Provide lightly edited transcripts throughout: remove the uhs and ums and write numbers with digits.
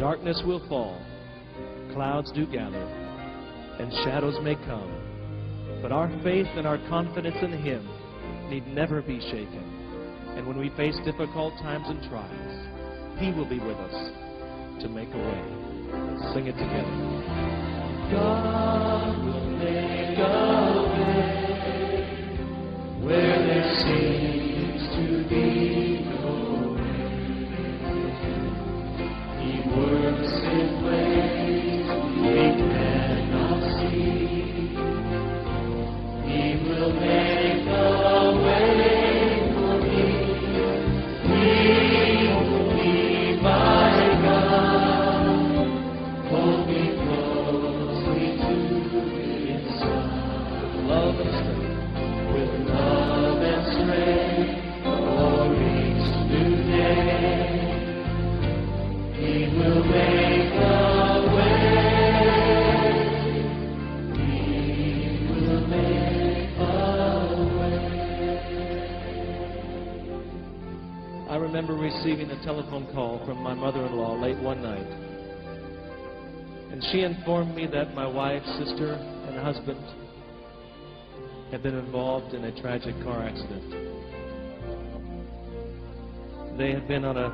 Darkness will fall, clouds do gather, and shadows may come. But our faith and our confidence in Him need never be shaken. And when we face difficult times and trials, He will be with us to make a way. Let's sing it together. God will make a way where there seems to be no way. He works in ways we cannot see. He will make a way for me. He will be my God. Hold me closely to His side. With love and strength. With love and strength for each new day. He will make a way. He will make a way. I remember receiving a telephone call from my mother-in-law late one night. And she informed me that my wife, sister, and husband had been involved in a tragic car accident. They had been on a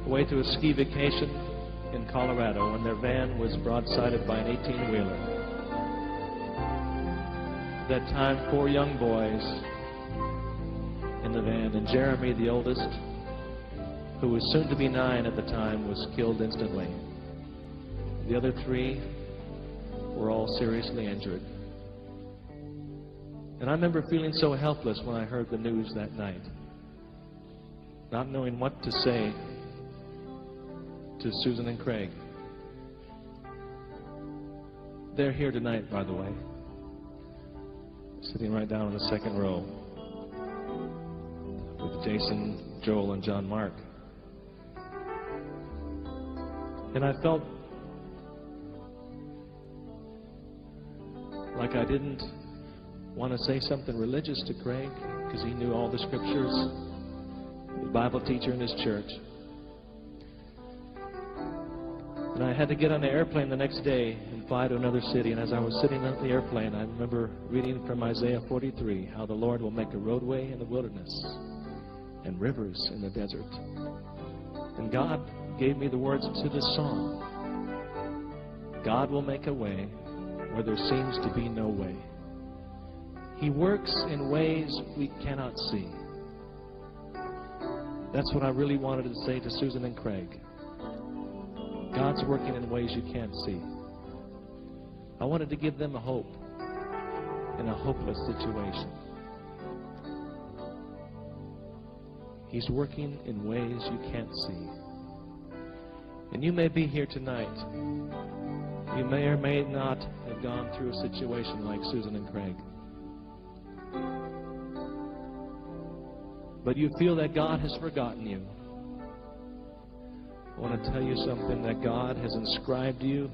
way to a ski vacation in Colorado when their van was broadsided by an 18-wheeler. At that time, 4 young boys in the van, and Jeremy, the oldest, who was soon to be 9 at the time, was killed instantly. The other 3 were all seriously injured. And I remember feeling so helpless when I heard the news that night, not knowing what to say to Susan and Craig. They're here tonight, by the way, sitting right down in the second row with Jason, Joel, and John Mark. And I felt like I didn't want to say something religious to Craig because he knew all the scriptures, the Bible teacher in his church. And I had to get on the airplane the next day and fly to another city. And as I was sitting on the airplane, I remember reading from Isaiah 43, how the Lord will make a roadway in the wilderness and rivers in the desert. And God gave me the words to this song. God will make a way where there seems to be no way. He works in ways we cannot see. That's what I really wanted to say to Susan and Craig. God's working in ways you can't see. I wanted to give them a hope in a hopeless situation. He's working in ways you can't see. And you may be here tonight. You may or may not have gone through a situation like Susan and Craig. But you feel that God has forgotten you. I want to tell you something, that God has inscribed you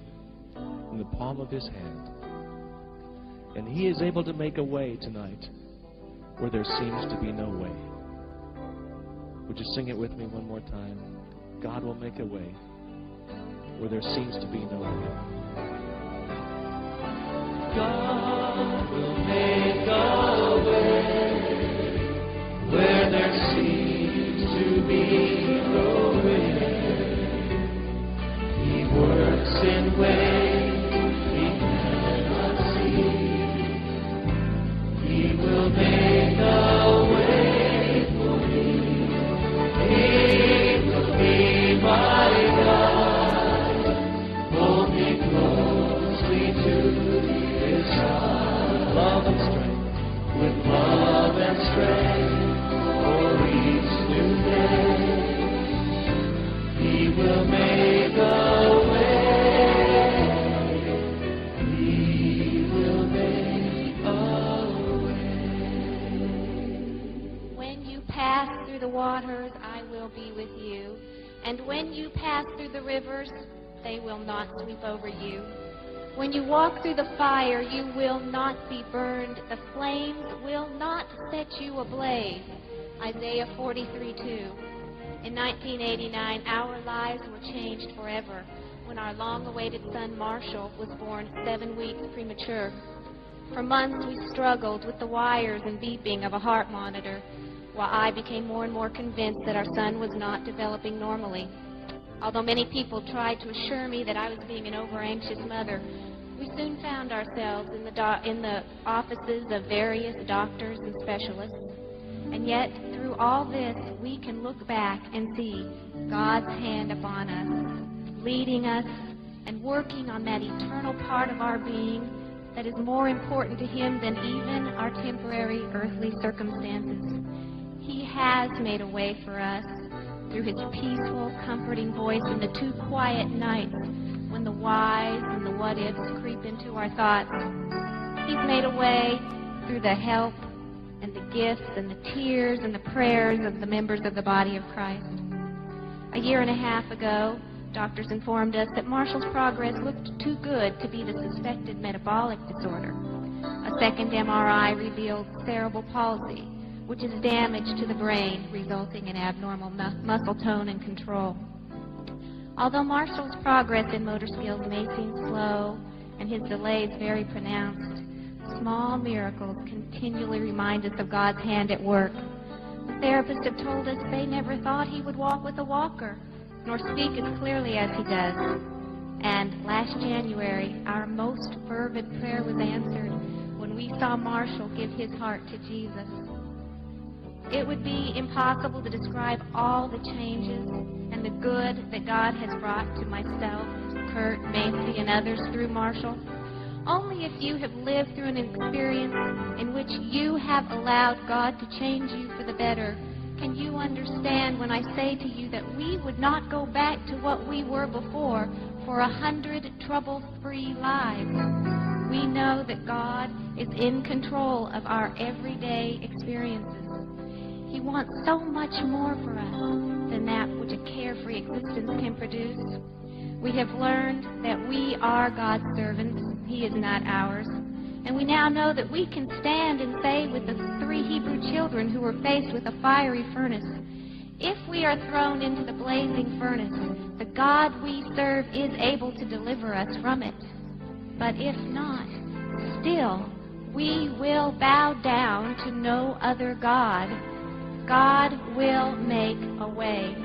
in the palm of His hand. And He is able to make a way tonight where there seems to be no way. Would you sing it with me one more time? God will make a way where there seems to be no way. God will make a way where there seems to be no way. He works in ways we cannot see. He will make a way for me. He will be my God. Hold me closely to His side. Love and strength, with love and strength for each new day. He will make a way. He will make a way. When you pass through the waters, I will be with you. And when you pass through the rivers, they will not sweep over you. When you walk through the fire, you will not be burned. The flames will not set you ablaze. Isaiah 43:2. In 1989, our lives were changed forever when our long-awaited son Marshall was born 7 weeks premature. For months we struggled with the wires and beeping of a heart monitor, while I became more and more convinced that our son was not developing normally. Although many people tried to assure me that I was being an over-anxious mother, we soon found ourselves in the offices of various doctors and specialists. And yet, through all this, we can look back and see God's hand upon us, leading us and working on that eternal part of our being that is more important to Him than even our temporary earthly circumstances. He has made a way for us through His peaceful, comforting voice in the too quiet nights when the whys and the what-ifs creep into our thoughts. He's made a way through the help and the gifts and the tears and the prayers of the members of the body of Christ. A year and a half ago, doctors informed us that Marshall's progress looked too good to be the suspected metabolic disorder. A second MRI revealed cerebral palsy, which is damage to the brain, resulting in abnormal muscle tone and control. Although Marshall's progress in motor skills may seem slow and his delays very pronounced, small miracles continually remind us of God's hand at work. The therapists have told us they never thought he would walk with a walker, nor speak as clearly as he does. And last January, our most fervent prayer was answered when we saw Marshall give his heart to Jesus. It would be impossible to describe all the changes and the good that God has brought to myself, Kurt, Macy, and others through Marshall. Only if you have lived through an experience in which you have allowed God to change you for the better can you understand when I say to you that we would not go back to what we were before for 100 trouble-free lives. We know that God is in control of our everyday experiences. He wants so much more for us than that which a carefree existence can produce. We have learned that we are God's servants. He is not ours. And we now know that we can stand and say with the 3 Hebrew children who were faced with a fiery furnace, if we are thrown into the blazing furnace, the God we serve is able to deliver us from it. But if not, still, we will bow down to no other God. God will make a way.